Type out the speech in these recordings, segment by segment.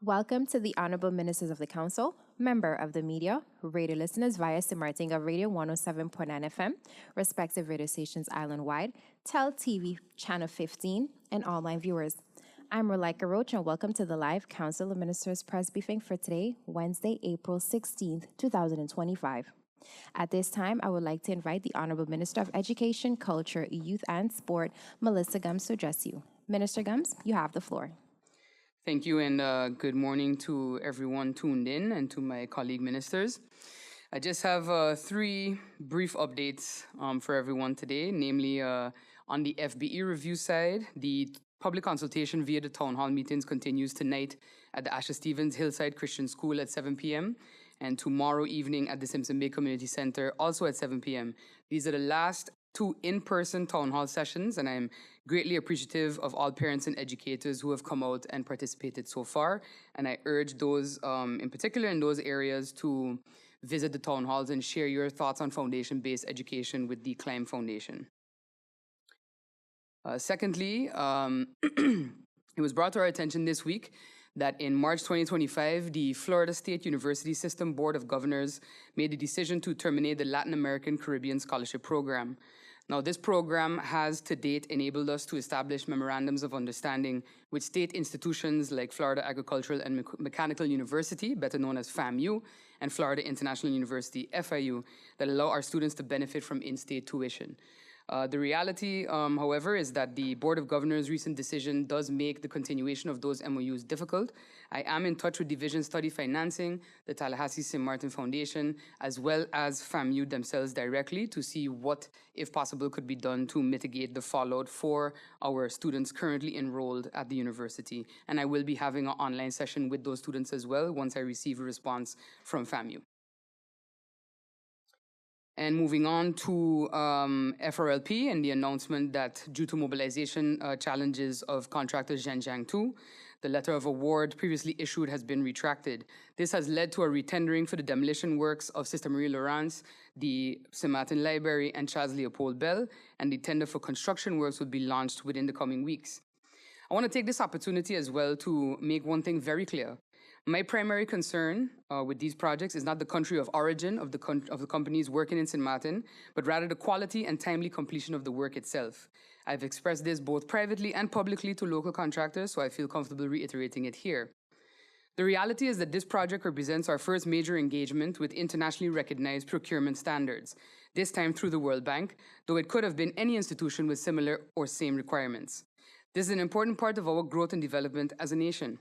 Welcome to the Honorable Ministers of the Council, member of the media, radio listeners via Simartinga Radio 107.9 FM, respective radio stations island-wide, Tel TV Channel 15, and online viewers. I'm Rolika Roach, and welcome to the live Council of Ministers press briefing for today, Wednesday, April 16th, 2025. At this time, I would like to invite the Honorable Minister of Education, Culture, Youth, and Sport, Melissa Gums, to address you. Minister Gums, you have the floor. Thank you, and good morning to everyone tuned in and to my colleague ministers. I just have three brief updates for everyone today, namely on the FBE review side, the public consultation via the town hall meetings continues tonight at the Asher Stevens Hillside Christian School at 7 p.m. and tomorrow evening at the Simpson Bay Community Center also at 7 p.m. These are the last two in-person town hall sessions, and I'm greatly appreciative of all parents and educators who have come out and participated so far. And I urge those, in particular in those areas, to visit the town halls and share your thoughts on foundation-based education with the Climb Foundation. Secondly, it was brought to our attention this week that in March 2025, the Florida State University System Board of Governors made the decision to terminate the Latin American Caribbean Scholarship Program. Now, this program has to date enabled us to establish memorandums of understanding with state institutions like Florida Agricultural and Mechanical University, better known as FAMU, and Florida International University, FIU, that allow our students to benefit from in-state tuition. The reality, however, is that the Board of Governors' recent decision does make the continuation of those MOUs difficult. I am in touch with Division Study Financing, the Tallahassee St. Martin Foundation, as well as FAMU themselves directly to see what, if possible, could be done to mitigate the fallout for our students currently enrolled at the university. And I will be having an online session with those students as well once I receive a response from FAMU. And moving on to FRLP and the announcement that due to mobilization challenges of contractor Zhenjiang 2, the letter of award previously issued has been retracted. This has led to a retendering for the demolition works of Sister Marie Laurence, the St. Martin Library, and Charles Leopold Bell, and the tender for construction works will be launched within the coming weeks. I want to take this opportunity as well to make one thing very clear. My primary concern with these projects is not the country of origin of the companies working in St. Martin, but rather the quality and timely completion of the work itself. I've expressed this both privately and publicly to local contractors, so I feel comfortable reiterating it here. The reality is that this project represents our first major engagement with internationally recognized procurement standards, this time through the World Bank, though it could have been any institution with similar or same requirements. This is an important part of our growth and development as a nation.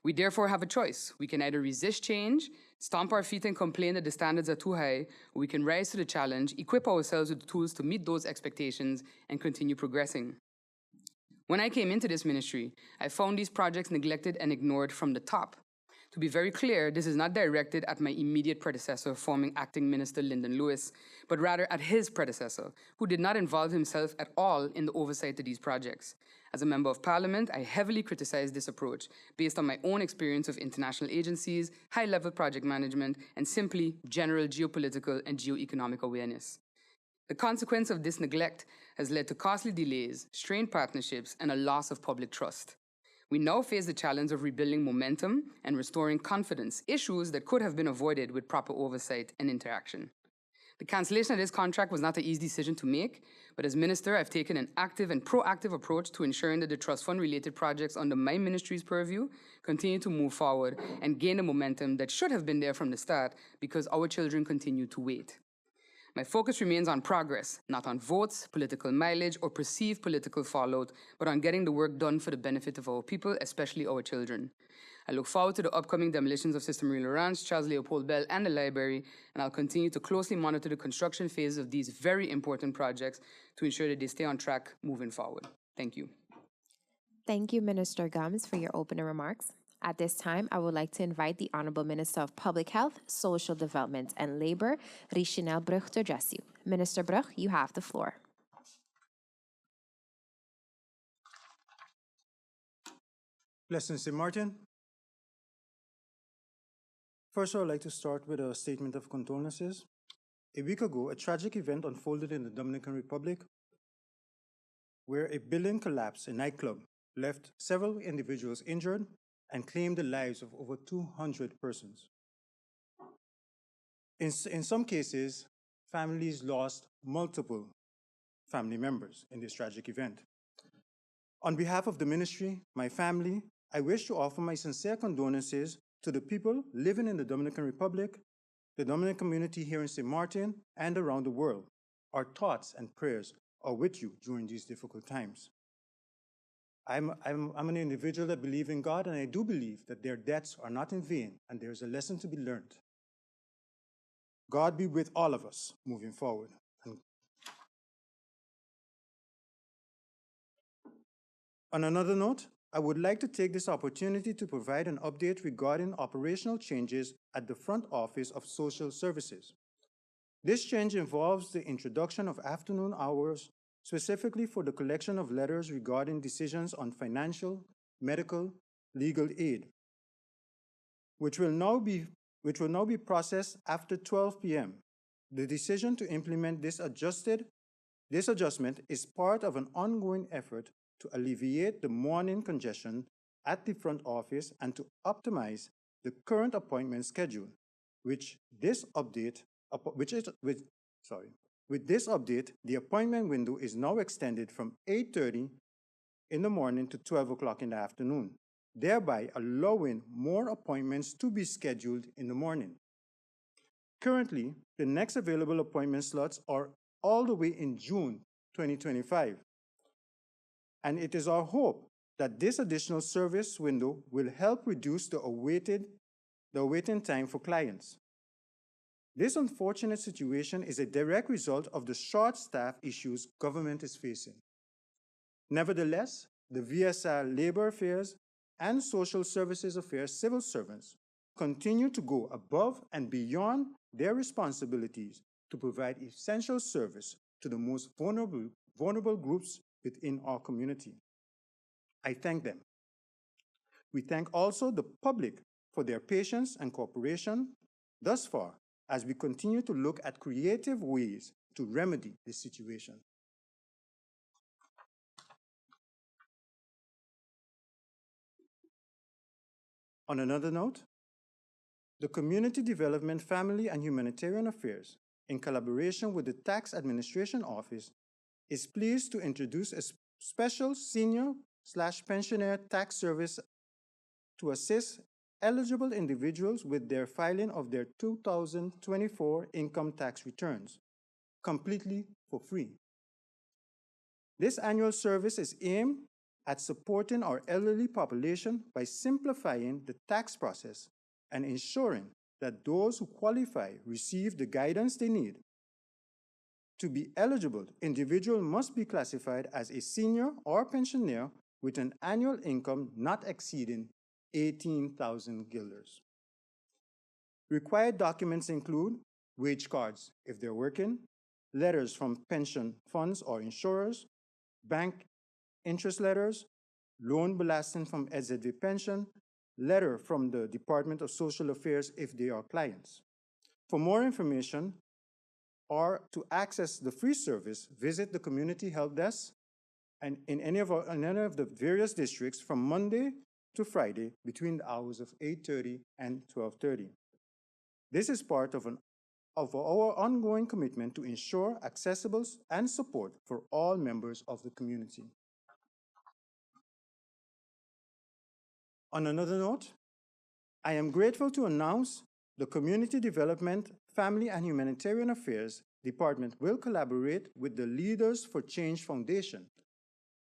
We therefore have a choice. We can either resist change, stomp our feet and complain that the standards are too high, or we can rise to the challenge, equip ourselves with the tools to meet those expectations, and continue progressing. When I came into this ministry, I found these projects neglected and ignored from the top. To be very clear, this is not directed at my immediate predecessor, former Acting Minister Lyndon Lewis, but rather at his predecessor, who did not involve himself at all in the oversight of these projects. As a member of parliament, I heavily criticized this approach based on my own experience of international agencies, high-level project management, and simply general geopolitical and geoeconomic awareness. The consequence of this neglect has led to costly delays, strained partnerships, and a loss of public trust. We now face the challenge of rebuilding momentum and restoring confidence, issues that could have been avoided with proper oversight and interaction. The cancellation of this contract was not an easy decision to make, but as minister, I've taken an active and proactive approach to ensuring that the trust fund-related projects under my ministry's purview continue to move forward and gain the momentum that should have been there from the start because our children continue to wait. My focus remains on progress, not on votes, political mileage, or perceived political fallout, but on getting the work done for the benefit of our people, especially our children. I look forward to the upcoming demolitions of Sister Marie Laurence, Charles Leopold Bell, and the library, and I'll continue to closely monitor the construction phase of these very important projects to ensure that they stay on track moving forward. Thank you. Thank you, Minister Gums, for your opening remarks. At this time, I would like to invite the Honorable Minister of Public Health, Social Development, and Labor, Richinel Bruch, to address you. Minister Bruch, you have the floor. Blessings, St. Martin. First, I would like to start with a statement of condolences. A week ago, a tragic event unfolded in the Dominican Republic where a building collapsed, a nightclub, left several individuals injured and claimed the lives of over 200 persons. In some cases, families lost multiple family members in this tragic event. On behalf of the ministry, my family, I wish to offer my sincere condolences to the people living in the Dominican Republic, the Dominican community here in St. Martin, and around the world. Our thoughts and prayers are with you during these difficult times. I'm an individual that believes in God, and I do believe that their deaths are not in vain, and there's a lesson to be learned. God be with all of us moving forward. On another note, I would like to take this opportunity to provide an update regarding operational changes at the front office of social services. This change involves the introduction of afternoon hours, specifically for the collection of letters regarding decisions on financial, medical, legal aid, which will now be processed after 12 p.m. The decision to implement this adjustment is part of an ongoing effort to alleviate the morning congestion at the front office and to optimize the current appointment schedule, with this update, the appointment window is now extended from 8:30 in the morning to 12 o'clock in the afternoon, thereby allowing more appointments to be scheduled in the morning. Currently, the next available appointment slots are all the way in June 2025. And it is our hope that this additional service window will help reduce the waiting time for clients. This unfortunate situation is a direct result of the short staff issues government is facing. Nevertheless, the VSR Labor Affairs and Social Services Affairs civil servants continue to go above and beyond their responsibilities to provide essential service to the most vulnerable groups within our community. I thank them. We thank also the public for their patience and cooperation thus far as we continue to look at creative ways to remedy this situation. On another note, the Community Development, Family and Humanitarian Affairs, in collaboration with the Tax Administration Office, is pleased to introduce a special senior/pensioner tax service to assist eligible individuals with their filing of their 2024 income tax returns, completely for free. This annual service is aimed at supporting our elderly population by simplifying the tax process and ensuring that those who qualify receive the guidance they need. To be eligible, individuals must be classified as a senior or pensioner with an annual income not exceeding 18,000 guilders. Required documents include wage cards if they're working, letters from pension funds or insurers, bank interest letters, loan belasting from SZV Pension, letter from the Department of Social Affairs if they are clients. For more information or to access the free service, visit the Community Help Desk and in any of the various districts from Monday to Friday between the hours of 8:30 and 12:30. This is part of our ongoing commitment to ensure accessible and support for all members of the community. On another note, I am grateful to announce the Community Development, Family and Humanitarian Affairs Department will collaborate with the Leaders for Change Foundation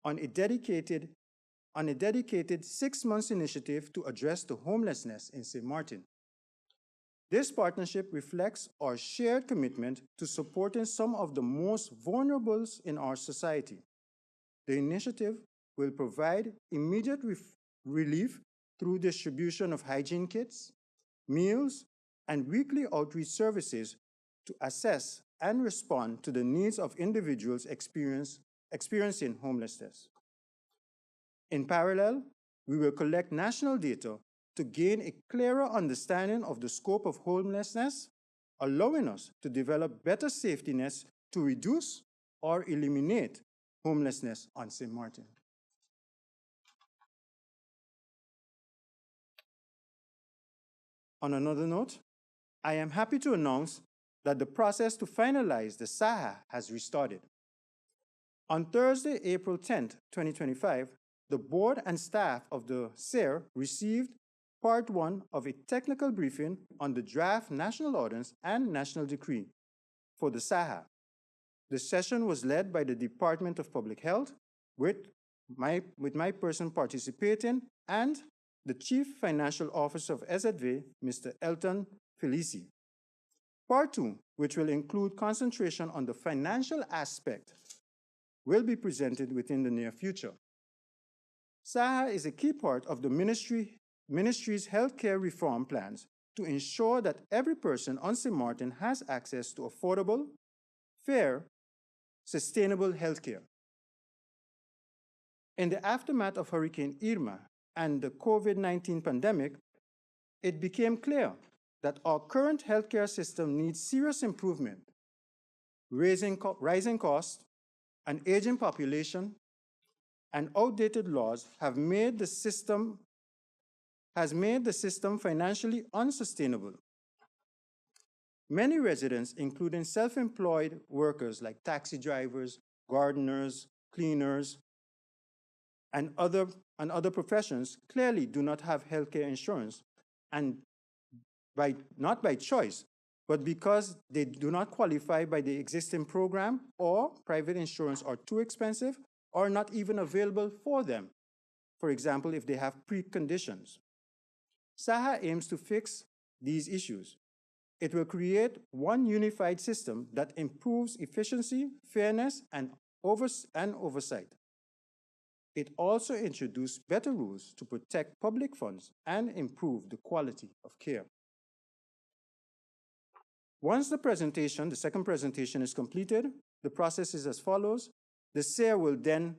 on a dedicated 6-month initiative to address the homelessness in St. Martin. This partnership reflects our shared commitment to supporting some of the most vulnerable in our society. The initiative will provide immediate relief through distribution of hygiene kits, meals, and weekly outreach services to assess and respond to the needs of individuals experiencing homelessness. In parallel, we will collect national data to gain a clearer understanding of the scope of homelessness, allowing us to develop better safety nets to reduce or eliminate homelessness on St. Martin. On another note, I am happy to announce that the process to finalize the SAHA has restarted. On Thursday, April 10th, 2025, the board and staff of the SARE received part 1 of a technical briefing on the draft national ordinance and national decree for the SAHA. The session was led by the Department of Public Health, with my person participating, and the Chief Financial Officer of SZV, Mr. Elton Felici. Part 2, which will include concentration on the financial aspect, will be presented within the near future. SAHA is a key part of the ministry's healthcare reform plans to ensure that every person on St. Martin has access to affordable, fair, sustainable healthcare. In the aftermath of Hurricane Irma and the COVID-19 pandemic, it became clear that our current healthcare system needs serious improvement. Rising costs, an aging population, and outdated laws have made the system financially unsustainable. Many residents, including self-employed workers like taxi drivers, gardeners, cleaners, and other professions, clearly do not have healthcare insurance, and not by choice, but because they do not qualify by the existing program, or private insurance are too expensive or not even available for them, for example, if they have preconditions. SAHA aims to fix these issues. It will create one unified system that improves efficiency, fairness, and oversight. It also introduced better rules to protect public funds and improve the quality of care. Once the second presentation is completed, the process is as follows. The SARE will then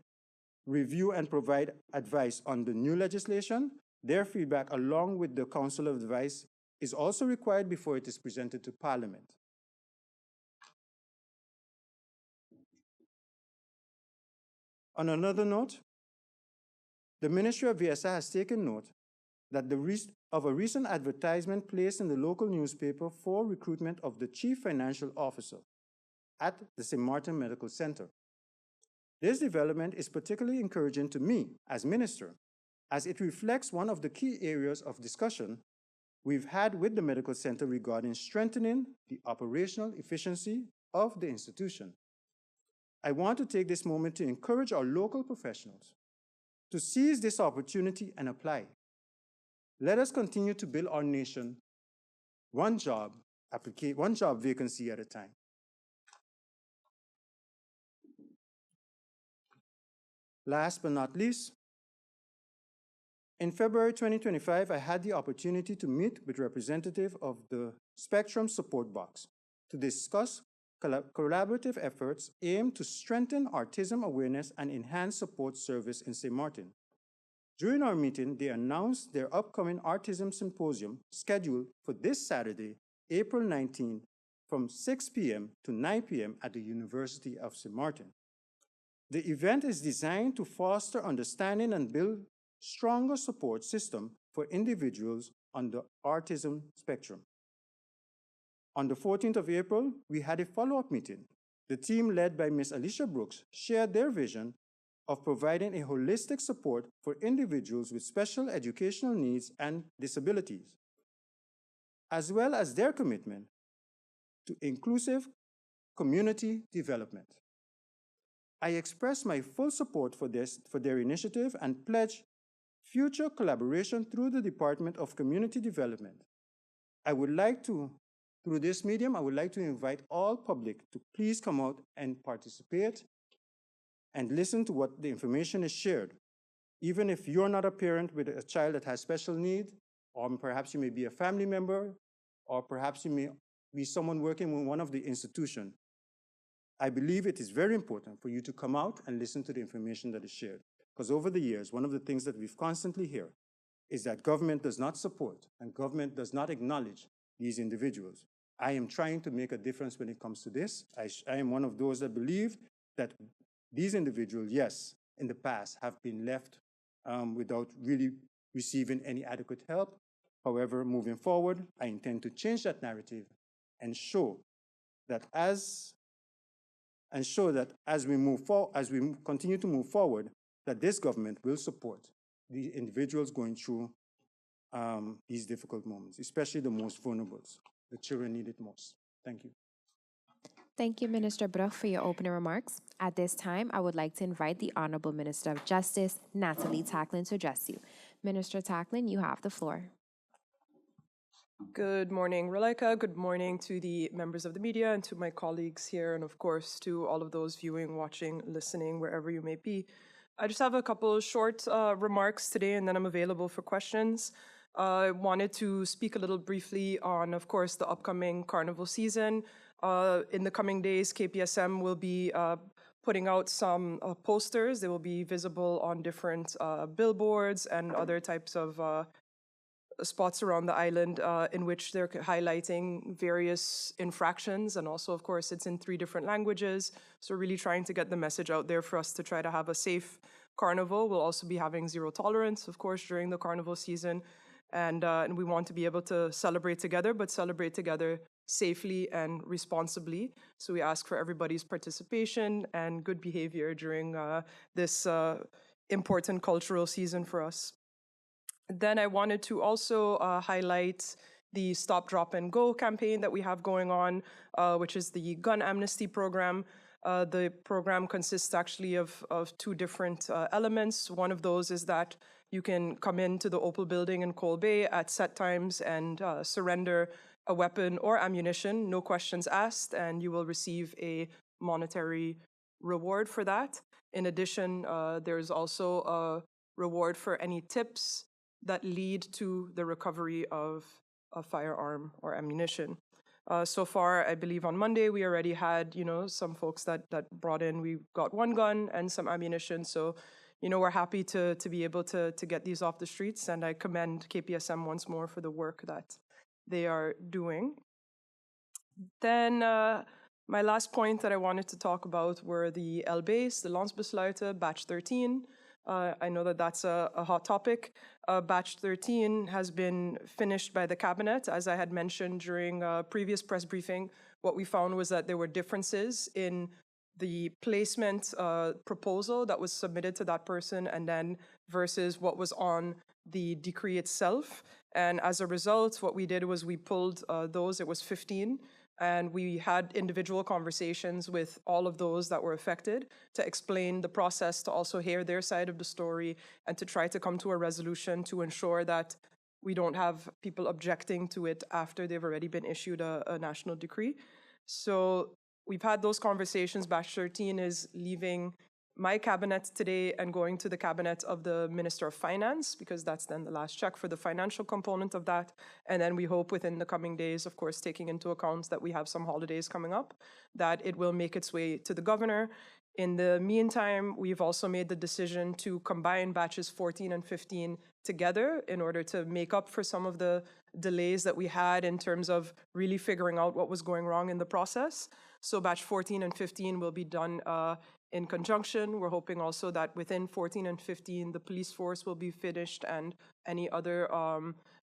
review and provide advice on the new legislation. Their feedback, along with the Council of Advice, is also required before it is presented to Parliament. On another note, the Ministry of VSI has taken note that of a recent advertisement placed in the local newspaper for recruitment of the Chief Financial Officer at the St. Martin Medical Center. This development is particularly encouraging to me as Minister, as it reflects one of the key areas of discussion we've had with the medical center regarding strengthening the operational efficiency of the institution. I want to take this moment to encourage our local professionals to seize this opportunity and apply. Let us continue to build our nation one job vacancy at a time. Last but not least, in February 2025, I had the opportunity to meet with representatives of the Spectrum Support Box to discuss collaborative efforts aimed to strengthen autism awareness and enhance support service in St. Martin. During our meeting, they announced their upcoming Autism Symposium scheduled for this Saturday, April 19, from 6 p.m. to 9 p.m. at the University of St. Martin. The event is designed to foster understanding and build stronger support system for individuals on the autism spectrum. On the 14th of April, we had a follow-up meeting. The team led by Ms. Alicia Brooks shared their vision of providing a holistic support for individuals with special educational needs and disabilities, as well as their commitment to inclusive community development. I express my full support for their initiative and pledge future collaboration through the Department of Community Development. Through this medium, I would like to invite all public to please come out and participate and listen to what the information is shared. even if you're not a parent with a child that has special need, or perhaps you may be a family member, or perhaps you may be someone working in one of the institutions, I believe it is very important for you to come out and listen to the information that is shared. Because over the years, one of the things that we've constantly heard is that government does not support and government does not acknowledge these individuals. I am trying to make a difference when it comes to this. I am one of those that believe that these individuals, yes, in the past have been left without really receiving any adequate help. However, moving forward, I intend to change that narrative and show that as we move forward, as we continue to move forward, that this government will support the individuals going through these difficult moments, especially the most vulnerable. The children need it most. Thank you. Thank you, Minister Bruch, for your opening remarks. At this time, I would like to invite the Honorable Minister of Justice, Natalie Tacklin, to address you. Minister Tacklin, you have the floor. Good morning, Relika. Good morning to the members of the media and to my colleagues here, and of course to all of those viewing, watching, listening, wherever you may be. I just have a couple short remarks today, and then I'm available for questions. I wanted to speak a little briefly on, of course, the upcoming carnival season. In the coming days, KPSM will be putting out some posters. They will be visible on different billboards and other types of spots around the island in which they're highlighting various infractions. And also, of course, it's in 3 different languages. So really trying to get the message out there for us to try to have a safe carnival. We'll also be having zero tolerance, of course, during the carnival season. And we want to be able to celebrate together, but celebrate together safely and responsibly. So we ask for everybody's participation and good behavior during this important cultural season for us. Then I wanted to also highlight the Stop, Drop, and Go campaign that we have going on, which is the gun amnesty program. The program consists actually of 2 different elements. One of those is that you can come into the Opal building in Cole Bay at set times and surrender a weapon or ammunition, no questions asked, and you will receive a monetary reward for that. In addition, there's also a reward for any tips that lead to the recovery of a firearm or ammunition. So far, I believe on Monday, we already had, some folks that brought in, we got 1 gun and some ammunition. So, we're happy to be able to get these off the streets. And I commend KPSM once more for the work that they are doing. Then my last point that I wanted to talk about were the LBAs, the Landsbesluiten, Batch 13. I know that that's a hot topic. Batch 13 has been finished by the cabinet. As I had mentioned during a previous press briefing, what we found was that there were differences in the placement proposal that was submitted to that person and then versus what was on the decree itself. And as a result, what we did was we pulled those, it was 15, and we had individual conversations with all of those that were affected to explain the process, to also hear their side of the story, and to try to come to a resolution to ensure that we don't have people objecting to it after they've already been issued a national decree. So we've had those conversations. Batch 13 is leaving my cabinet today and going to the cabinet of the Minister of Finance, because that's then the last check for the financial component of that. And then we hope within the coming days, of course, taking into account that we have some holidays coming up, that it will make its way to the governor. In the meantime, we've also made the decision to combine batches 14 and 15 together in order to make up for some of the delays that we had in terms of really figuring out what was going wrong in the process. So batch 14 and 15 will be done in conjunction. We're hoping also that within 14 and 15, the police force will be finished and any other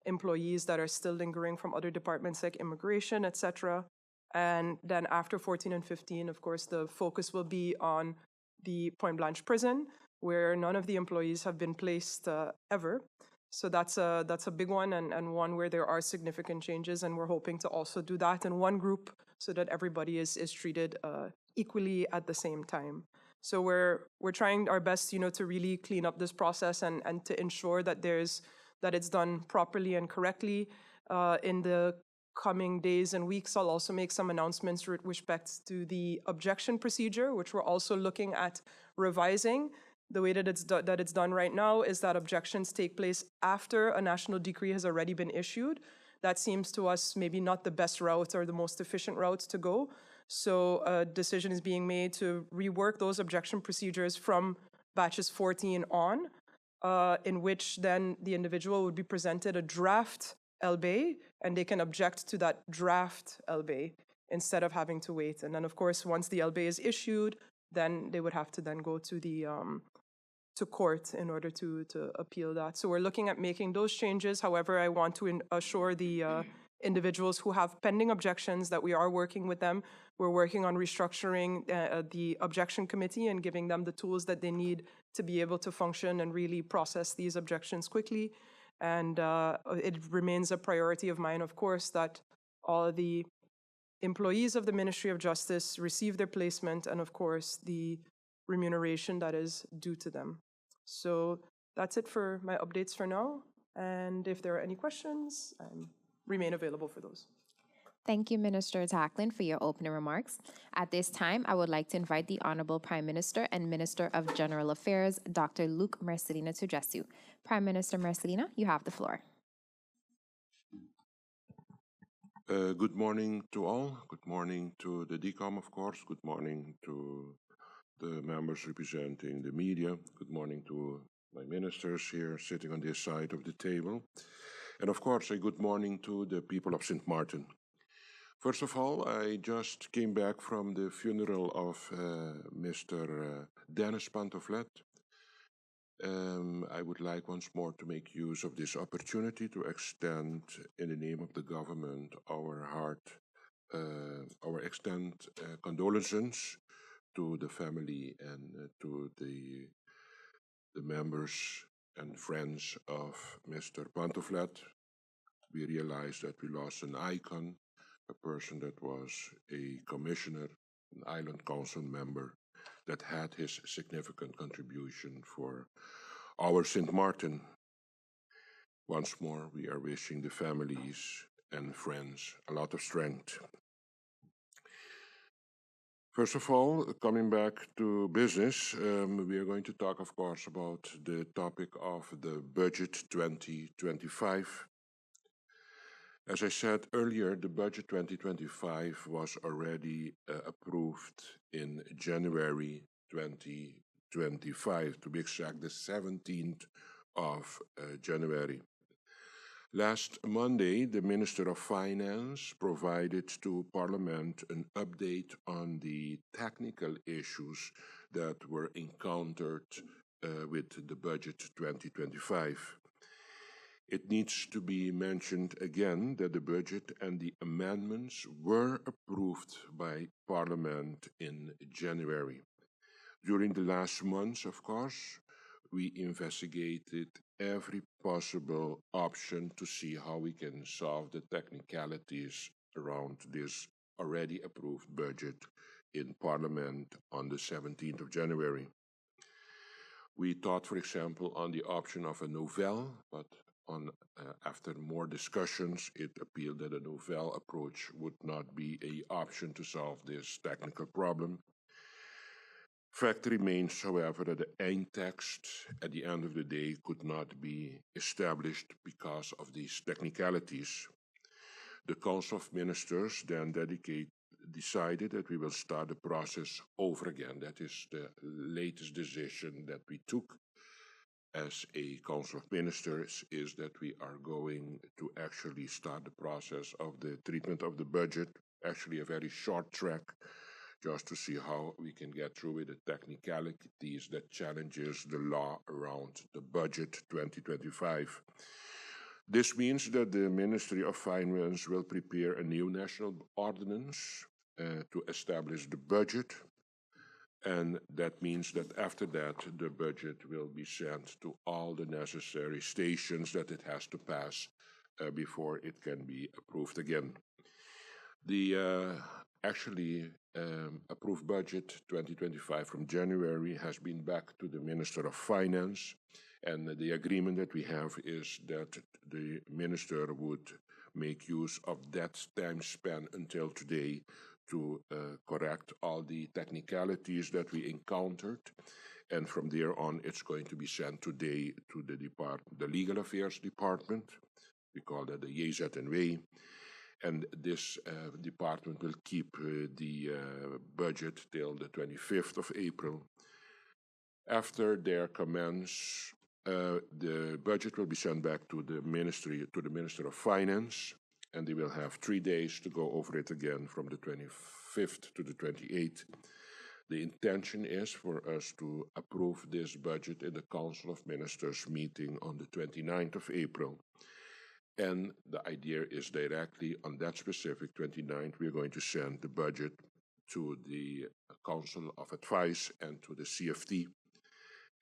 employees that are still lingering from other departments like immigration, etc. And then after 14 and 15, of course, the focus will be on the Point Blanche prison, where none of the employees have been placed ever. So that's a big one, and one where there are significant changes, and we're hoping to also do that in one group so that everybody is treated equally at the same time. So we're trying our best, to really clean up this process and to ensure that it's done properly and correctly. In the coming days and weeks, I'll also make some announcements with respect to the objection procedure, which we're also looking at revising. The way that it's done right now is that objections take place after a national decree has already been issued. That seems to us maybe not the best route or the most efficient route to go. So a decision is being made to rework those objection procedures from batches 14 on, in which then the individual would be presented a draft LBA and they can object to that draft LBA instead of having to wait. And then of course, once the LBA is issued, then they would have to then go to the to court in order to appeal that. So we're looking at making those changes. However, I want to assure the individuals who have pending objections that we are working with them. We're working on restructuring the objection committee and giving them the tools that they need to be able to function and really process these objections quickly. And it remains a priority of mine, of course, that all of the employees of the Ministry of Justice receive their placement and, of course, the remuneration that is due to them. So that's it for my updates for now. And if there are any questions, I remain available for those. Thank you, Minister Tackling, for your opening remarks. At this time, I would like to invite the Honorable Prime Minister and Minister of General Affairs, Dr. Luc Mercelina, to address you. Prime Minister Mercelina, you have the floor. Good morning to all. Good morning to the DCOM, of course. Good morning to the members representing the media. Good morning to my ministers here sitting on this side of the table. And of course, a good morning to the people of St. Martin. First of all, I just came back from the funeral of Mr. Dennis Pantoflet. I would like once more to make use of this opportunity to extend, in the name of the government, our condolences to the family and to the members and friends of Mr. Pantoflet. We realized that we lost an icon, a person that was a commissioner, an island council member, that had his significant contribution for our St. Martin. Once more, we are wishing the families and friends a lot of strength. First of all, coming back to business, we are going to talk, of course, about the topic of the budget 2025. As I said earlier, the budget 2025 was already approved in January 2025, to be exact, the 17th of January. Last Monday, the Minister of Finance provided to Parliament an update on the technical issues that were encountered with the budget 2025. It needs to be mentioned again that the budget and the amendments were approved by Parliament in January. During the last months, of course, we investigated every possible option to see how we can solve the technicalities around this already approved budget in Parliament on the 17th of January. We thought, for example, on the option of a novel, but after more discussions, it appeared that a novel approach would not be an option to solve this technical problem. Fact remains, however, that the eindtext at the end of the day could not be established because of these technicalities. The Council of Ministers then decided that we will start the process over again. That is the latest decision that we took as a Council of Ministers, is that we are going to actually start the process of the treatment of the budget, actually a very short track, just to see how we can get through with the technicalities that challenges the law around the budget 2025. This means that the Ministry of Finance will prepare a new national ordinance to establish the budget, and that means that after that the budget will be sent to all the necessary stations that it has to pass before it can be approved again. The approved budget 2025 from January has been back to the Minister of Finance, and the agreement that we have is that the Minister would make use of that time span until today to correct all the technicalities that we encountered and from there on, it's going to be sent today to the Legal Affairs Department. We call that the JZNW. And this department will keep the budget till the 25th of April. After their commence, the budget will be sent back to the Minister of Finance, and they will have 3 days to go over it again from the 25th to the 28th. The intention is for us to approve this budget in the Council of Ministers meeting on the 29th of April. And the idea is directly on that specific 29th, we're going to send the budget to the Council of Advice and to the CFT.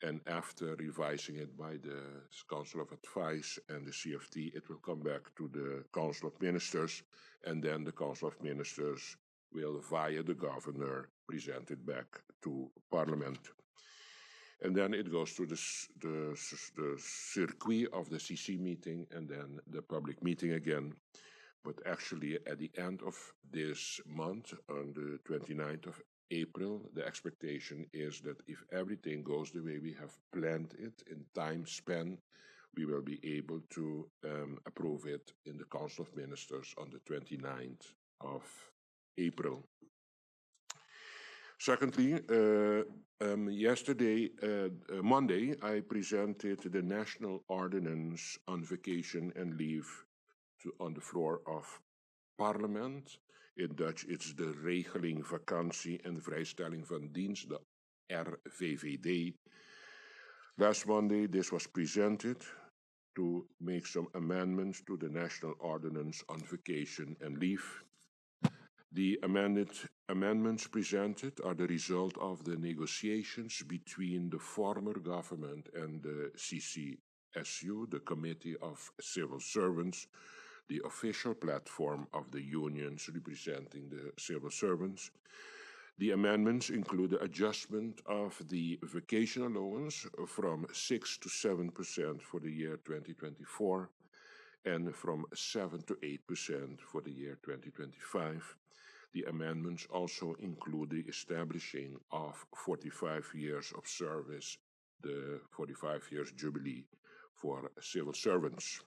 And after revising it by the Council of Advice and the CFT, it will come back to the Council of Ministers, and then the Council of Ministers will, via the governor, present it back to Parliament. And then it goes to the circuit of the CC meeting and then the public meeting again. But actually, at the end of this month, on the 29th of April, the expectation is that if everything goes the way we have planned it in time span, we will be able to approve it in the Council of Ministers on the 29th of April. Secondly, Monday, I presented the National Ordinance on Vacation and Leave on the floor of Parliament. In Dutch, it's de Regeling Vakantie en Vrijstelling van Dienst, the RVVD. Last Monday, this was presented to make some amendments to the National Ordinance on Vacation and Leave. The amendments presented are the result of the negotiations between the former government and the CCSU, the Committee of Civil Servants, the official platform of the unions representing the civil servants. The amendments include the adjustment of the vacation allowance from 6 to 7% for the year 2024 and from 7 to 8% for the year 2025. The amendments also include the establishing of 45 years of service, the 45 years jubilee for civil servants.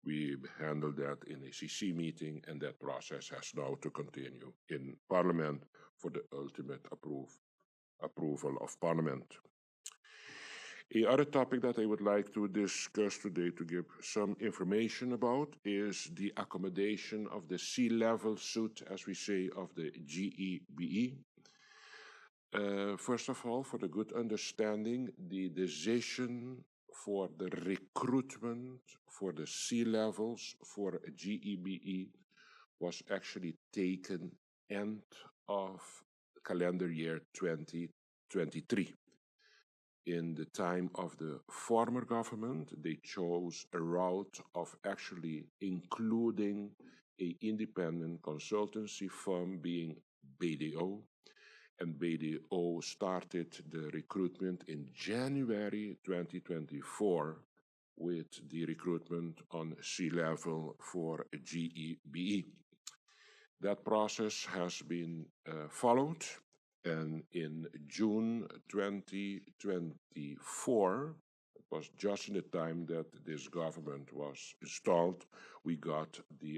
We handled that in a CC meeting, and that process has now to continue in Parliament for the ultimate approval of Parliament. A other topic that I would like to discuss today, to give some information about, is the accommodation of the C-level suit, as we say, of the GEBE. First of all, for the good understanding, the decision for the recruitment for the C-levels for GEBE was actually taken end of calendar year 2023. In the time of the former government, they chose a route of actually including an independent consultancy firm being BDO, and BDO started the recruitment in January 2024 with the recruitment on C-level for GEBE. That process has been followed. And in June 2024, it was just in the time that this government was installed,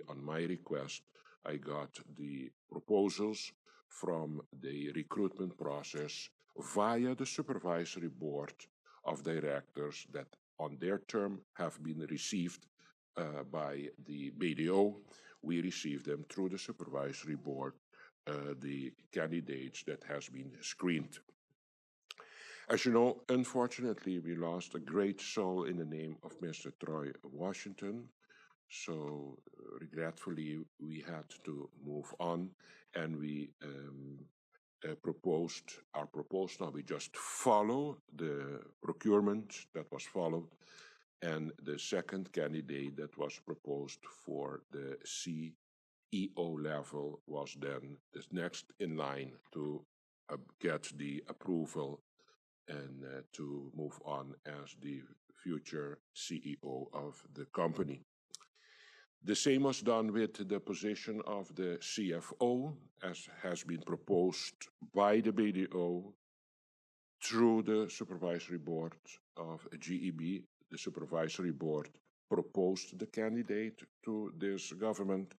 on my request, I got the proposals from the recruitment process via the Supervisory Board of Directors that on their term have been received by the BDO. We received them through the Supervisory Board, the candidates that has been screened. As you know, unfortunately, we lost a great soul in the name of Mr. Troy Washington. So regretfully, we had to move on, and we proposed our proposal. Now we just follow the procurement that was followed, and the second candidate that was proposed for the CEO level was then the next in line to get the approval and to move on as the future CEO of the company. The same was done with the position of the CFO, as has been proposed by the BDO through the Supervisory Board of GEB. The Supervisory Board proposed the candidate to this government,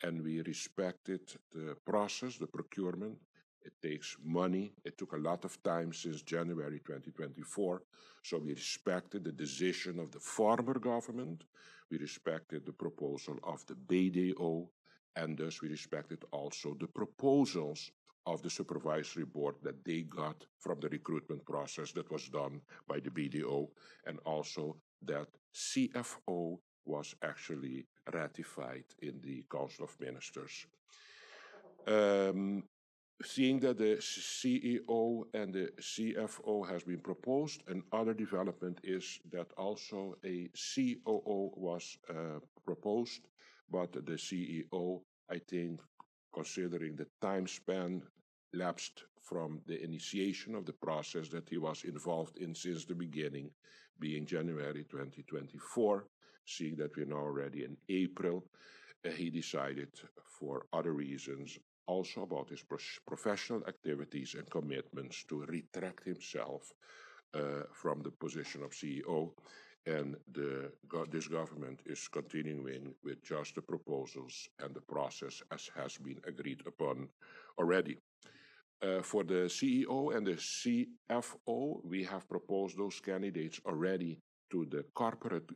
and we respected the process, the procurement. It takes money. It took a lot of time since January 2024. So we respected the decision of the former government. We respected the proposal of the BDO, and thus we respected also the proposals of the supervisory board that they got from the recruitment process that was done by the BDO, and also that CFO was actually ratified in the Council of Ministers. Seeing that the CEO and the CFO has been proposed, another development is that also a COO was proposed, but the CEO, I think, considering the time span lapsed from the initiation of the process that he was involved in since the beginning, being January 2024, seeing that we're now already in April, he decided for other reasons, also about his professional activities and commitments, to retract himself from the position of CEO. And this government is continuing with just the proposals and the process as has been agreed upon already. For the CEO and the CFO, we have proposed those candidates already to the Corporate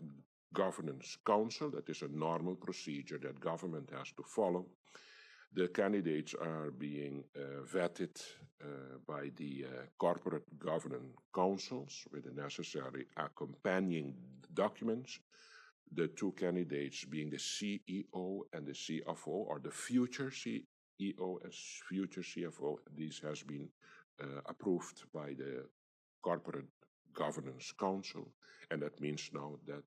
Governance Council. That is a normal procedure that government has to follow. The candidates are being vetted by the Corporate Governance Councils with the necessary accompanying documents. The two candidates being the CEO and the CFO, or the future CEO and future CFO, this has been approved by the Corporate Governance Council, and that means now that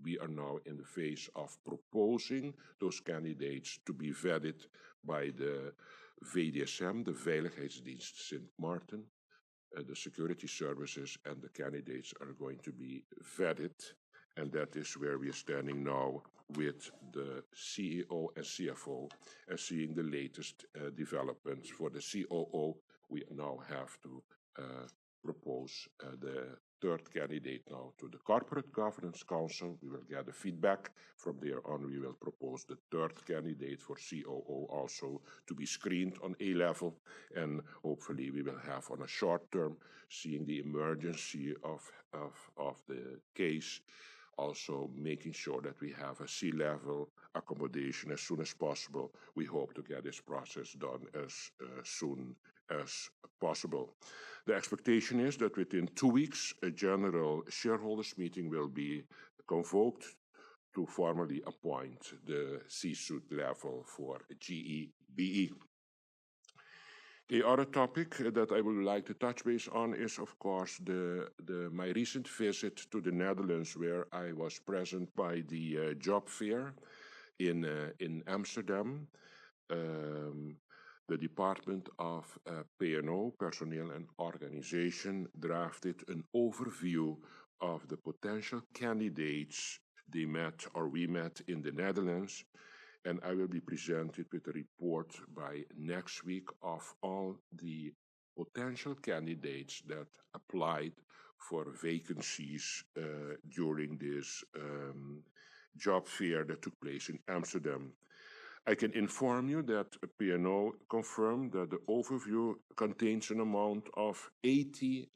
we are now in the phase of proposing those candidates to be vetted by the VDSM, the Veiligheidsdienst Sint Maarten, the security services, and the candidates are going to be vetted, and that is where we are standing now with the CEO and CFO, and seeing the latest developments. For the COO, we now have to propose the third candidate now to the Corporate Governance Council. We will get the feedback. From there on, we will propose the third candidate for COO also to be screened on A level, and hopefully we will have on a short term, seeing the emergency of the case, also making sure that we have a C-level accommodation as soon as possible. We hope to get this process done as soon as possible. The expectation is that within 2 weeks, a general shareholders meeting will be convoked to formally appoint the C-suite level for GEBE. The other topic that I would like to touch base on is, of course, my recent visit to the Netherlands, where I was present by the job fair in Amsterdam. The Department of P&O, Personnel and Organization, drafted an overview of the potential candidates they met or we met in the Netherlands, and I will be presented with a report by next week of all the potential candidates that applied for vacancies during this job fair that took place in Amsterdam. I can inform you that P&O confirmed that the overview contains an amount of 80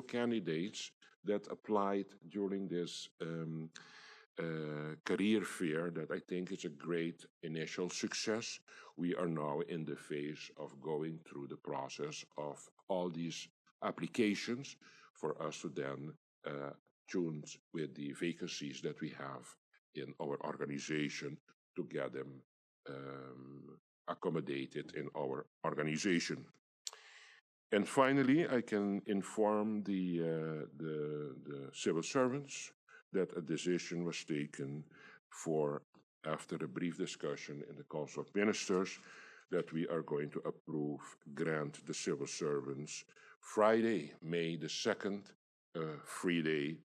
candidates that applied during this career fair, that I think is a great initial success. We are now in the phase of going through the process of all these applications for us to then tune with the vacancies that we have in our organization to get them accommodated in our organization. And finally, I can inform the civil servants that a decision was taken for, after a brief discussion in the Council of Ministers, that we are going to grant the civil servants Friday, May the 2nd, free day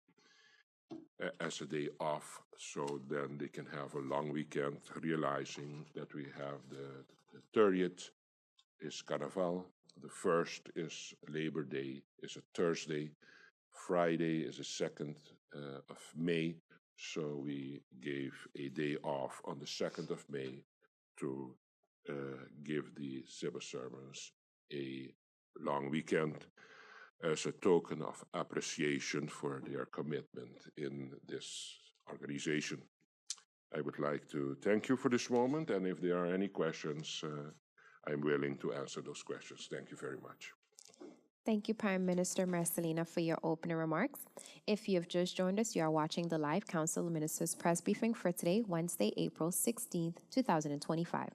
as a day off, so then they can have a long weekend, realizing that we have the 30th is Carnaval, The first is Labor Day, is a Thursday. Friday is the 2nd of May, so we gave a day off on the 2nd of May to give the civil servants a long weekend as a token of appreciation for their commitment in this organization. I would like to thank you for this moment, and if there are any questions, I'm willing to answer those questions. Thank you very much. Thank you, Prime Minister Marcelina, for your opening remarks. If you have just joined us, you are watching the live Council of Ministers press briefing for today, Wednesday, April 16th, 2025.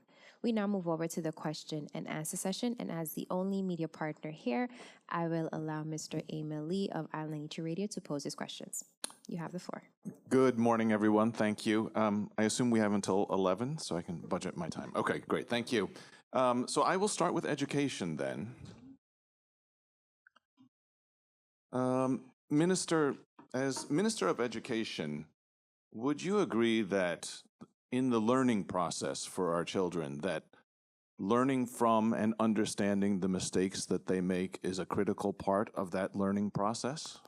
We now move over to the question and answer session, and as the only media partner here, I will allow Mr. Emil Lee of Island Nature Radio to pose his questions. You have the floor. Good morning, everyone. Thank you. I assume we have until 11, so I can budget my time. Okay, great. Thank you. So I will start with education then. Minister, as Minister of Education, would you agree that in the learning process for our children, that learning from and understanding the mistakes that they make is a critical part of that learning process?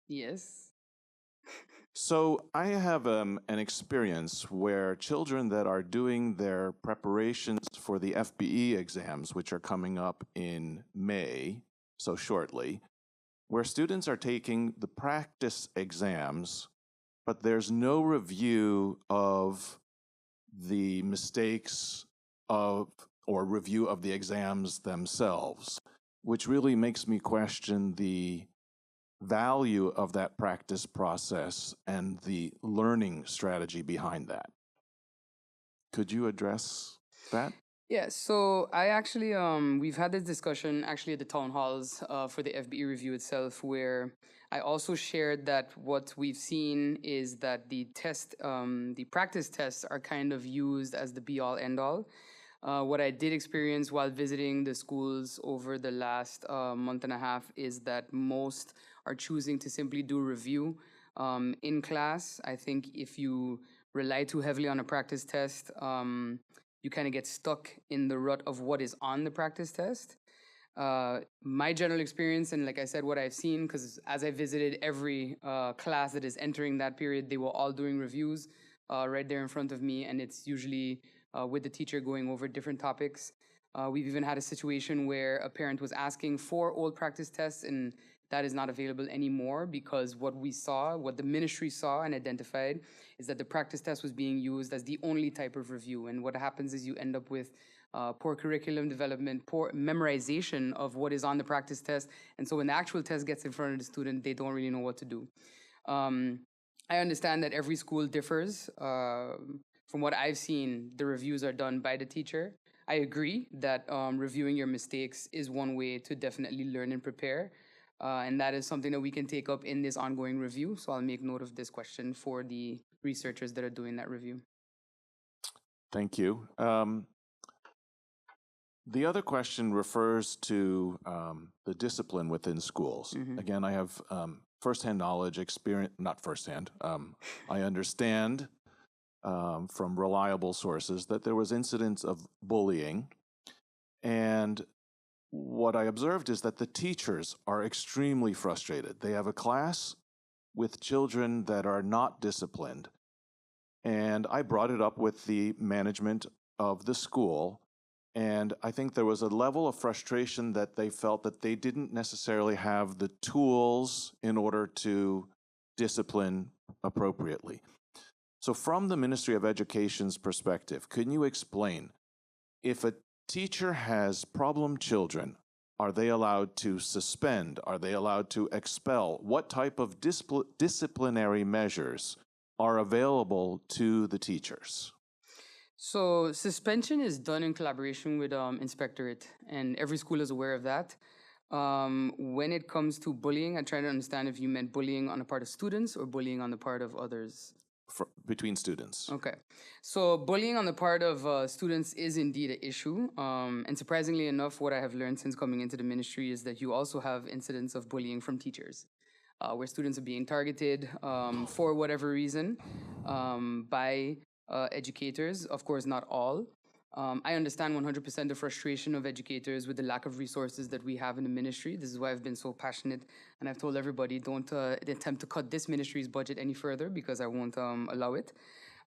Yes. So I have an experience where children that are doing their preparations for the FBE exams, which are coming up in May, so shortly, where students are taking the practice exams, but there's no review of the mistakes of or review of the exams themselves, which really makes me question the value of that practice process and the learning strategy behind that. Could you address that? Yeah, so I actually, we've had this discussion actually at the town halls for the FBE review itself, where I also shared that what we've seen is that the practice tests are kind of used as the be-all, end-all. What I did experience while visiting the schools over the last month and a half is that most are choosing to simply do review in class. I think if you rely too heavily on a practice test, you kind of get stuck in the rut of what is on the practice test. My general experience, and like I said, what I've seen, because as I visited every class that is entering that period, they were all doing reviews right there in front of me, and it's usually with the teacher going over different topics. We've even had a situation where a parent was asking for old practice tests, and that is not available anymore because what the ministry saw and identified is that the practice test was being used as the only type of review. And what happens is you end up with poor curriculum development, poor memorization of what is on the practice test. And so when the actual test gets in front of the student, they don't really know what to do. I understand that every school differs. From what I've seen, the reviews are done by the teacher. I agree that reviewing your mistakes is one way to definitely learn and prepare. And that is something that we can take up in this ongoing review. So I'll make note of this question for the researchers that are doing that review. Thank you. The other question refers to the discipline within schools. Mm-hmm. Again, I have firsthand knowledge, experience, not firsthand. I understand from reliable sources that there was incidents of bullying. And what I observed is that the teachers are extremely frustrated. They have a class with children that are not disciplined. And I brought it up with the management of the school. And I think there was a level of frustration that they felt that they didn't necessarily have the tools in order to discipline appropriately. So from the Ministry of Education's perspective, can you explain, if a teacher has problem children, are they allowed to suspend? Are they allowed to expel? What type of disciplinary measures are available to the teachers? So suspension is done in collaboration with inspectorate, and every school is aware of that. When it comes to bullying, I try to understand if you meant bullying on the part of students or bullying on the part of others. Between students. Okay. So bullying on the part of students is indeed an issue. And surprisingly enough, what I have learned since coming into the ministry is that you also have incidents of bullying from teachers, where students are being targeted for whatever reason by educators. Of course, not all. I understand 100% the frustration of educators with the lack of resources that we have in the ministry. This is why I've been so passionate, and I've told everybody, don't attempt to cut this ministry's budget any further, because I won't allow it.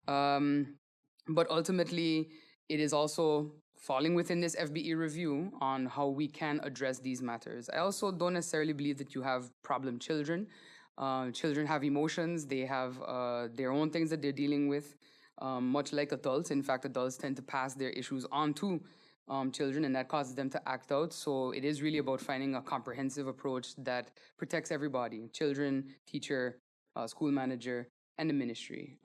But ultimately, it is also falling within this FBE review on how we can address these matters. I also don't necessarily believe that you have problem children. Children have emotions. They have their own things that they're dealing with, much like adults. In fact, adults tend to pass their issues on to children, and that causes them to act out. So it is really about finding a comprehensive approach that protects everybody: children, teacher, school manager, and the ministry.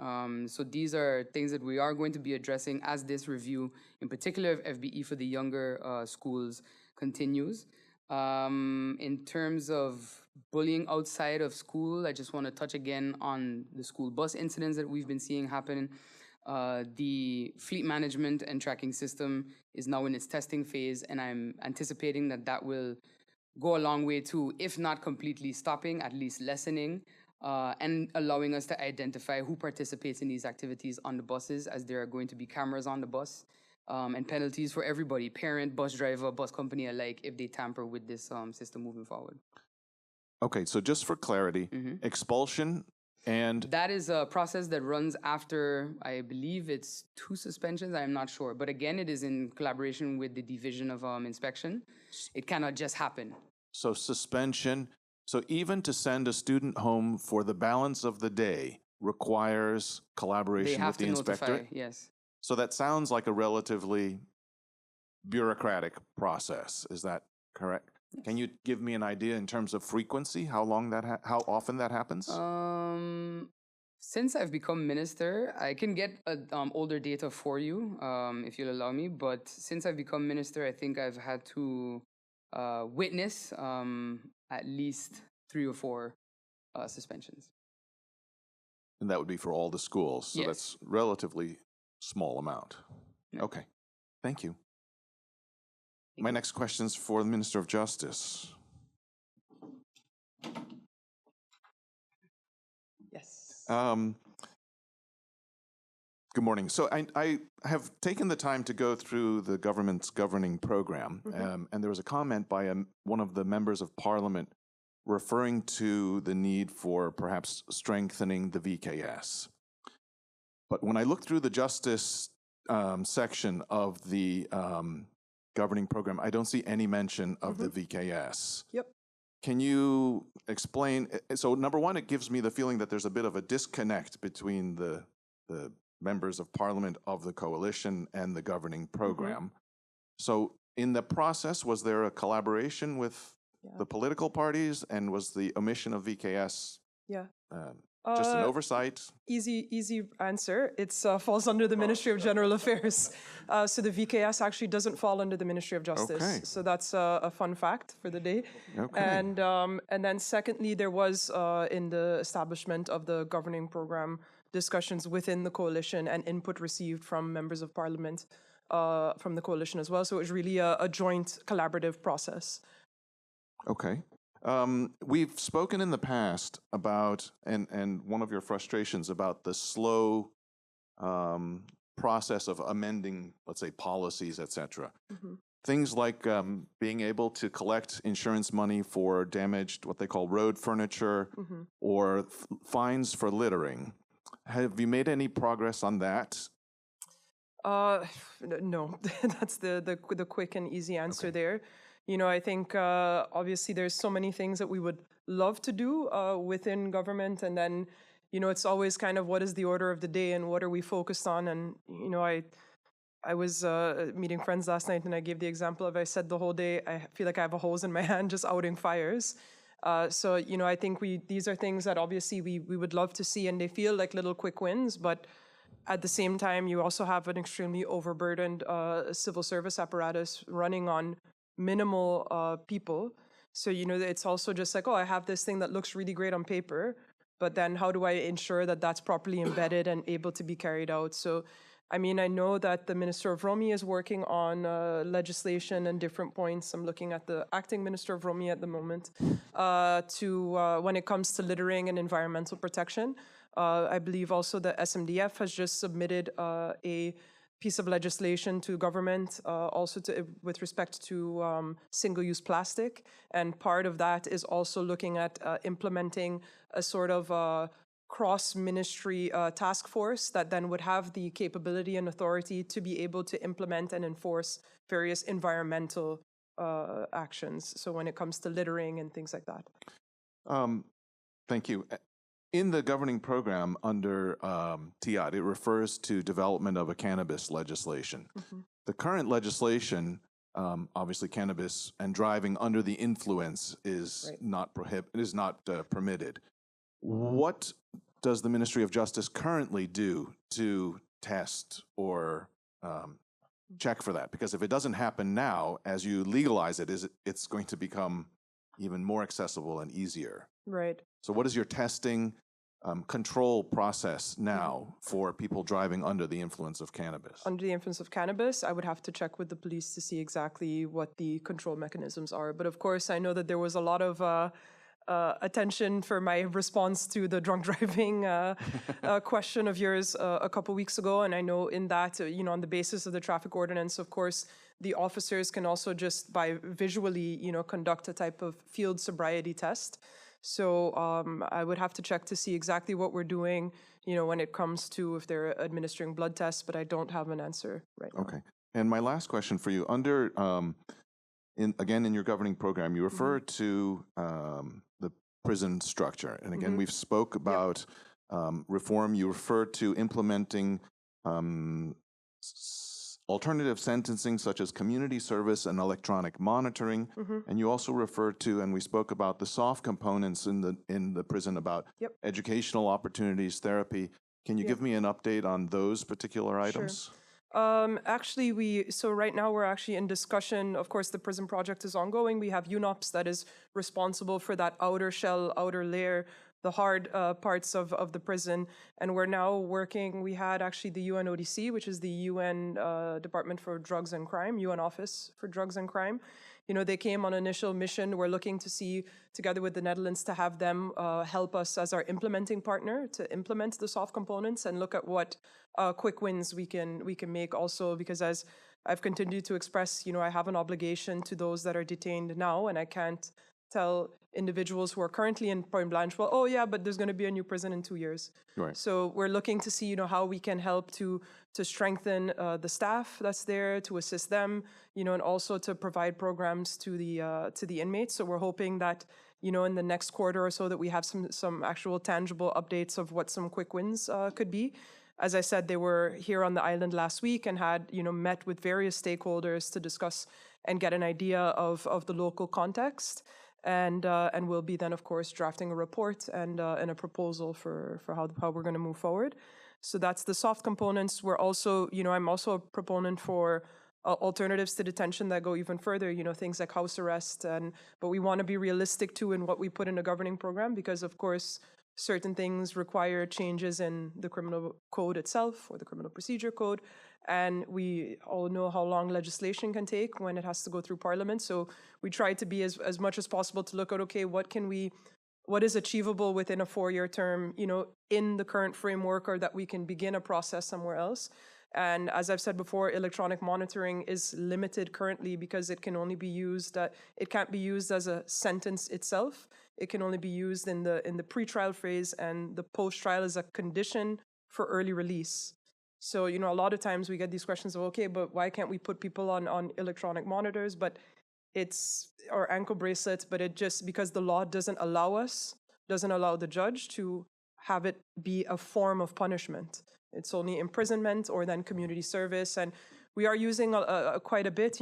So these are things that we are going to be addressing as this review, in particular of FBE for the younger schools, continues. In terms of bullying outside of school, I just want to touch again on the school bus incidents that we've been seeing happen. The fleet management and tracking system is now in its testing phase, and I'm anticipating that that will go a long way to, if not completely stopping, at least lessening and allowing us to identify who participates in these activities on the buses, as there are going to be cameras on the bus and penalties for everybody, parent, bus driver, bus company alike, if they tamper with this system moving forward. Okay, so just for clarity, expulsion and That is a process that runs after, I believe it's 2 suspensions, I'm not sure. But again, it is in collaboration with the Division of Inspection. It cannot just happen. so suspension. So even to send a student home for the balance of the day requires They collaboration have with the to inspector. notify, yes. So that sounds like a relatively bureaucratic process. Is that correct? Can you give me an idea in terms of frequency, how how often that happens? Since I've become minister, I can get older data for you, if you'll allow me. But since I've become minister, I think I've had to witness at least 3 or 4 suspensions. And that would be for all the schools. So Yes. that's relatively small amount. Yeah. Okay. Thank you. My next question is for the Minister of Justice. Yes. Good morning. So I have taken the time to go through the government's governing program, and there was a comment by one of the members of Parliament referring to the need for perhaps strengthening the VKS. But when I look through the justice section of the governing program, I don't see any mention of the VKS. Yep. Can you explain? So number one, it gives me the feeling that there's a bit of a disconnect between the members of Parliament of the coalition and the governing program. So in the process, was there a collaboration with the political parties, and was the omission of VKS Yeah. just an oversight? Easy answer. It falls under the Ministry of General Affairs. So the VKS actually doesn't fall under the Ministry of Justice. Okay. So that's a fun fact for the day. Okay. And then secondly, there was in the establishment of the governing program discussions within the coalition and input received from members of Parliament from the coalition as well. So it was really a joint collaborative process. Okay. We've spoken in the past about, and one of your frustrations about the slow process of amending, let's say, policies, et cetera. Things like being able to collect insurance money for damaged, what they call road furniture, or fines for littering. Have you made any progress on that? No, that's the quick and easy answer there. You know, I think obviously there's so many things that we would love to do within government, and then, you know, it's always kind of what is the order of the day and what are we focused on. And, you know, I was meeting friends last night, and I gave the example of, I said the whole day, I feel like I have a hose in my hand just outing fires. So, you know, I think these are things that obviously we would love to see, and they feel like little quick wins, but at the same time, you also have an extremely overburdened civil service apparatus running on minimal people. So, you know, it's also just like, oh, I have this thing that looks really great on paper, but then how do I ensure that that's properly embedded and able to be carried out? So, I mean, I know that the Minister of Romy is working on legislation and different points. I'm looking at the acting Minister of Romy at the moment when it comes to littering and environmental protection. I believe also the SMDF has just submitted a piece of legislation to government, also with respect to single-use plastic. And part of that is also looking at implementing a sort of cross-ministry task force that then would have the capability and authority to be able to implement and enforce various environmental actions. So when it comes to littering and things like that. Thank you. In the governing program under TIAD, it refers to development of a cannabis legislation. The current legislation, obviously cannabis and driving under the influence is not permitted. What does the Ministry of Justice currently do to test or check for that? Because if it doesn't happen now, as you legalize it, it's going to become even more accessible and easier. Right. So what is your testing control process now for people driving under the influence of cannabis? Under the influence of cannabis, I would have to check with the police to see exactly what the control mechanisms are. But of course, I know that there was a lot of attention for my response to the drunk driving question of yours a couple weeks ago. And I know in that, on the basis of the traffic ordinance, of course, the officers can also just by visually, conduct a type of field sobriety test. So I would have to check to see exactly what we're doing, when it comes to if they're administering blood tests, but I don't have an answer right now. Okay. And my last question for you, under, in your governing program, you refer to the prison structure. And again, we've spoke about reform. You refer to implementing alternative sentencing such as community service and electronic monitoring, and you also refer to, and we spoke about the soft components in the prison about educational opportunities, therapy. Can you give me an update on those particular items? Actually, so right now we're actually in discussion. Of course, the prison project is ongoing. We have UNOPS that is responsible for that outer shell, outer layer, the hard parts of the prison. And we're now working, we had actually the UNODC, which is the UN Department for Drugs and Crime, UN Office for Drugs and Crime. They came on an initial mission. We're looking to see, together with the Netherlands, to have them help us as our implementing partner to implement the soft components and look at what quick wins we can make also, because as I've continued to express, I have an obligation to those that are detained now, and I can't tell individuals who are currently in Point Blanche, well, oh yeah, but there's going to be a new prison in 2 years. Right. So we're looking to see, how we can help to strengthen the staff that's there, to assist them, and also to provide programs to the inmates. So we're hoping that, in the next quarter or so, that we have some actual tangible updates of what some quick wins could be. As I said, they were here on the island last week and had, met with various stakeholders to discuss and get an idea of the local context. And we'll be then, of course, drafting a report and a proposal for how we're going to move forward. So that's the soft components. We're also, I'm also a proponent for alternatives to detention that go even further, things like house arrest. But we want to be realistic too in what we put in the governing program, because of course, certain things require changes in the criminal code itself or the criminal procedure code. And we all know how long legislation can take when it has to go through Parliament. So we try to be as much as possible to look at, okay, what is achievable within a 4-year term, in the current framework, or that we can begin a process somewhere else. And as I've said before, electronic monitoring is limited currently because it can only be used, it can't be used as a sentence itself. It can only be used in the pre-trial phase, and the post-trial is a condition for early release. So, a lot of times we get these questions of, okay, but why can't we put people on electronic monitors, or ankle bracelets, but it just, because the law doesn't allow the judge to have it be a form of punishment. It's only imprisonment or then community service. And we are using quite a bit,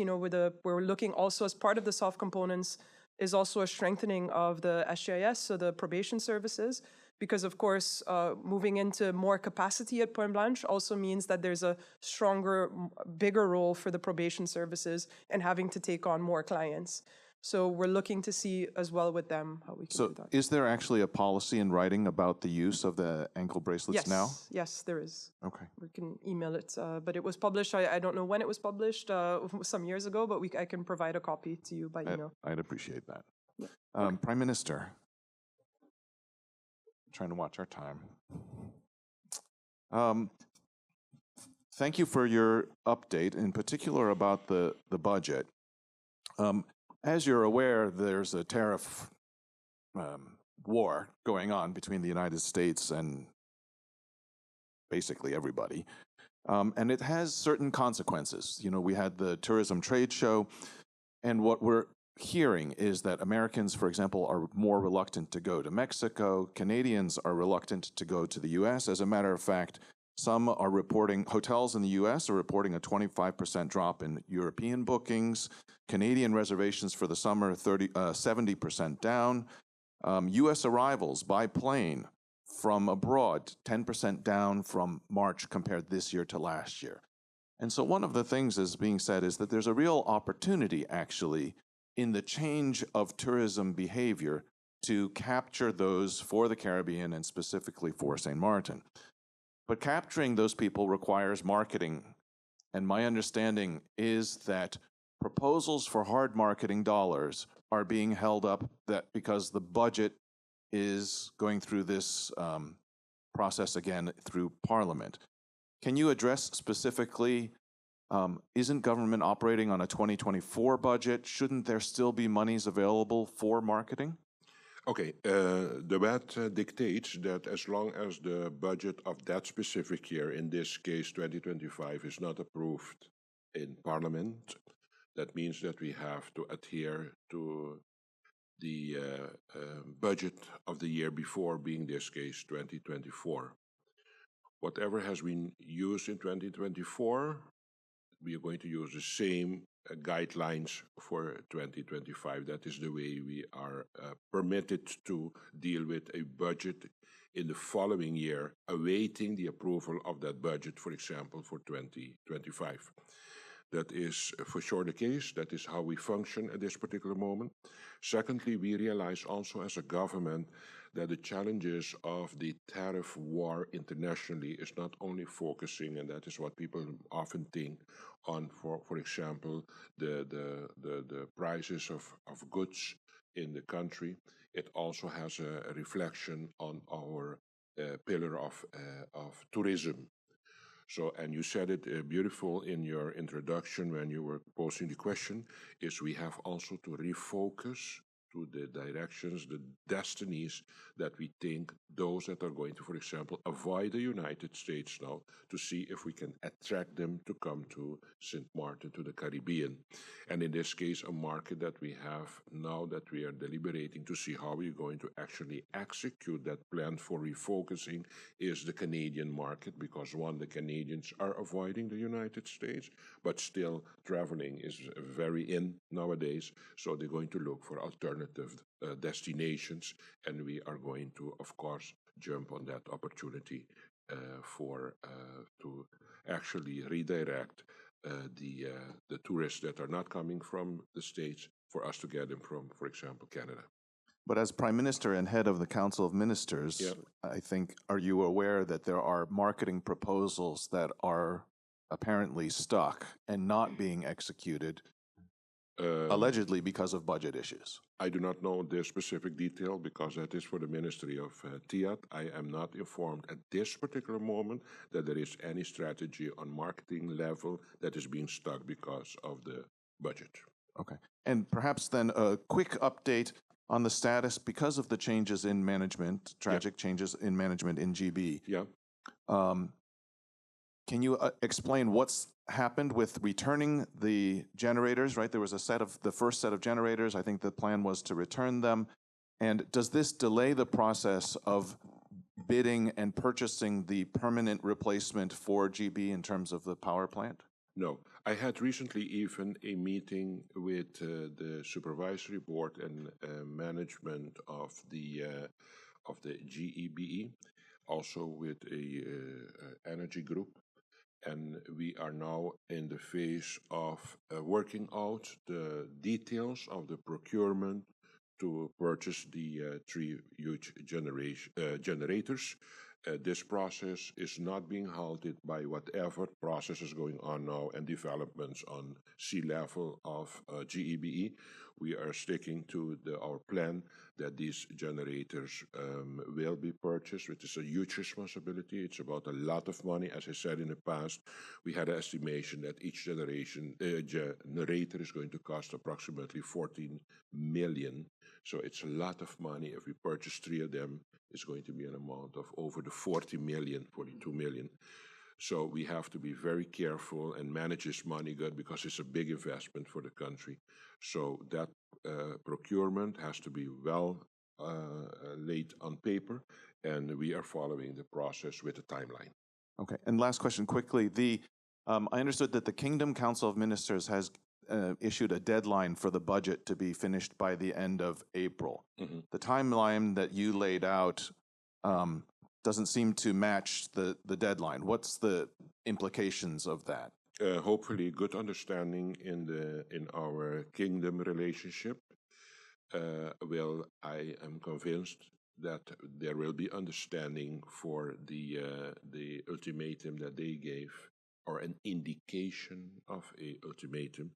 we're looking also as part of the soft components is also a strengthening of the SGIS, so the probation services, because of course, moving into more capacity at Point Blanche also means that there's a stronger, bigger role for the probation services and having to take on more clients. So we're looking to see as well with them how we can do that. So is there actually a policy in writing about the use of the ankle bracelets now? Yes, there is. Okay. We can email it, but it was published, I don't know when it was published, some years ago, but I can provide a copy to you by email. I'd appreciate that. Yeah. Prime Minister, trying to watch our time. Thank you for your update, in particular about the budget. As you're aware, there's a tariff war going on between the United States and basically everybody. And it has certain consequences. You know, we had the tourism trade show, and what we're hearing is that Americans, for example, are more reluctant to go to Mexico. Canadians are reluctant to go to the US. As a matter of fact, some are reporting, hotels in the US are reporting a 25% drop in European bookings. Canadian reservations for the summer, 70% down. US arrivals by plane from abroad, 10% down from March compared this year to last year. And so one of the things is being said is that there's a real opportunity actually in the change of tourism behavior to capture those for the Caribbean and specifically for St. Martin. But capturing those people requires marketing. And my understanding is that proposals for hard marketing dollars are being held up because the budget is going through this process again through Parliament. Can you address specifically, isn't government operating on a 2024 budget? Shouldn't there still be monies available for marketing? Okay, the wet dictates that as long as the budget of that specific year, in this case 2025, is not approved in Parliament, that means that we have to adhere to the budget of the year before, being this case 2024. Whatever has been used in 2024, we are going to use the same guidelines for 2025. That is the way we are permitted to deal with a budget in the following year, awaiting the approval of that budget, for example, for 2025. That is for sure the case. That is how we function at this particular moment. Secondly, we realize also as a government that the challenges of the tariff war internationally is not only focusing, and that is what people often think, on, for example, the prices of goods in the country. It also has a reflection on our pillar of tourism. So, and you said it beautiful in your introduction when you were posing the question, is we have also to refocus to the directions, the destinies that we think those that are going to, for example, avoid the United States now, to see if we can attract them to come to St. Martin, to the Caribbean. And in this case, a market that we have now that we are deliberating to see how we're going to actually execute that plan for refocusing is the Canadian market, because one, the Canadians are avoiding the United States, but still traveling is very in nowadays, so they're going to look for alternative destinations, and we are going to, of course, jump on that opportunity to actually redirect the tourists that are not coming from the States for us to get them from, for example, Canada. But as Prime Minister and head of the Council of Ministers, Yeah. I think, are you aware that there are marketing proposals that are apparently stuck and not being executed, allegedly because of budget issues? I do not know the specific detail because that is for the Ministry of TIAT. I am not informed at this particular moment that there is any strategy on marketing level that is being stuck because of the budget. Okay. And perhaps then a quick update on the status because of the changes in management, tragic changes in management in GB. Yeah. Can you explain what's happened with returning the generators, right? There was the first set of generators. I think the plan was to return them. And does this delay the process of bidding and purchasing the permanent replacement for GB in terms of the power plant? No. I had recently even a meeting with the supervisory board and management of the GEBE, also with a energy group. And we are now in the phase of working out the details of the procurement to purchase the three huge generators This process is not being halted by whatever process is going on now and developments on sea level of GEBE. We are sticking to our plan that these generators will be purchased, which is a huge responsibility. It's about a lot of money. As I said in the past, we had an estimation that each generator is going to cost approximately 14 million. So it's a lot of money. If we purchase 3 of them, it's going to be an amount of over the 40 million, 42 million. So we have to be very careful and manage this money good because it's a big investment for the country. So that procurement has to be well laid on paper, and we are following the process with a timeline. Okay, and last question quickly. I understood that the Kingdom Council of Ministers has issued a deadline for the budget to be finished by the end of April. Mhm. The timeline that you laid out doesn't seem to match the deadline. What's the implications of that? Hopefully, good understanding in our kingdom relationship. I am convinced that there will be understanding for the ultimatum that they gave, or an indication of a ultimatum.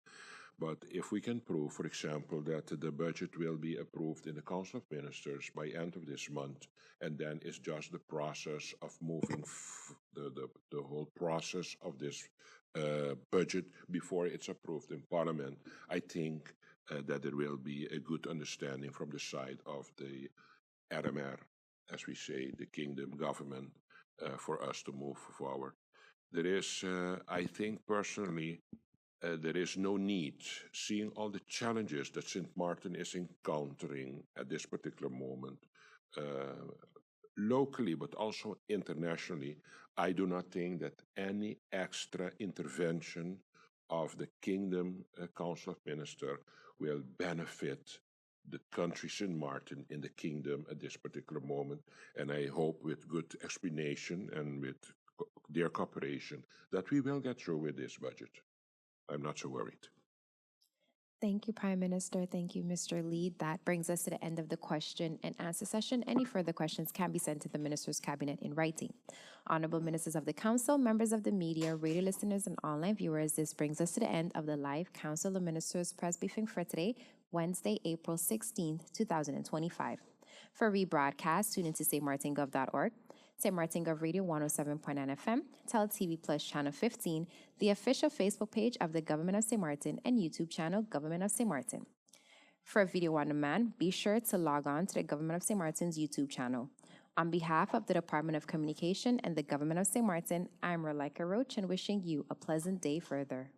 But if we can prove, for example, that the budget will be approved in the Council of Ministers by end of this month, and then it's just the process of moving the whole process of this budget before it's approved in Parliament, I think that there will be a good understanding from the side of the RMR, as we say, the kingdom government, for us to move forward. There is, I think personally, there is no need, seeing all the challenges that St. Martin is encountering at this particular moment, locally but also internationally. I do not think that any extra intervention of the Kingdom Council of Ministers will benefit the country St. Martin in the kingdom at this particular moment. And I hope with good explanation and with their cooperation that we will get through with this budget. I'm not so worried. Thank you, Prime Minister. Thank you, Mr. Lee. That brings us to the end of the question and answer session. Any further questions can be sent to the Minister's Cabinet in writing. Honorable Ministers of the Council, members of the media, radio listeners, and online viewers, this brings us to the end of the live Council of Ministers press briefing for today, Wednesday, April 16th, 2025. For rebroadcast, tune into stmartingov.org, St. Martin Gov Radio 107.9 FM, Tel TV Plus Channel 15, the official Facebook page of the Government of St. Martin, and YouTube channel Government of St. Martin. For video on demand, be sure to log on to the Government of St. Martin's YouTube channel. On behalf of the Department of Communication and the Government of St. Martin, I'm Rolika Roach and wishing you a pleasant day further.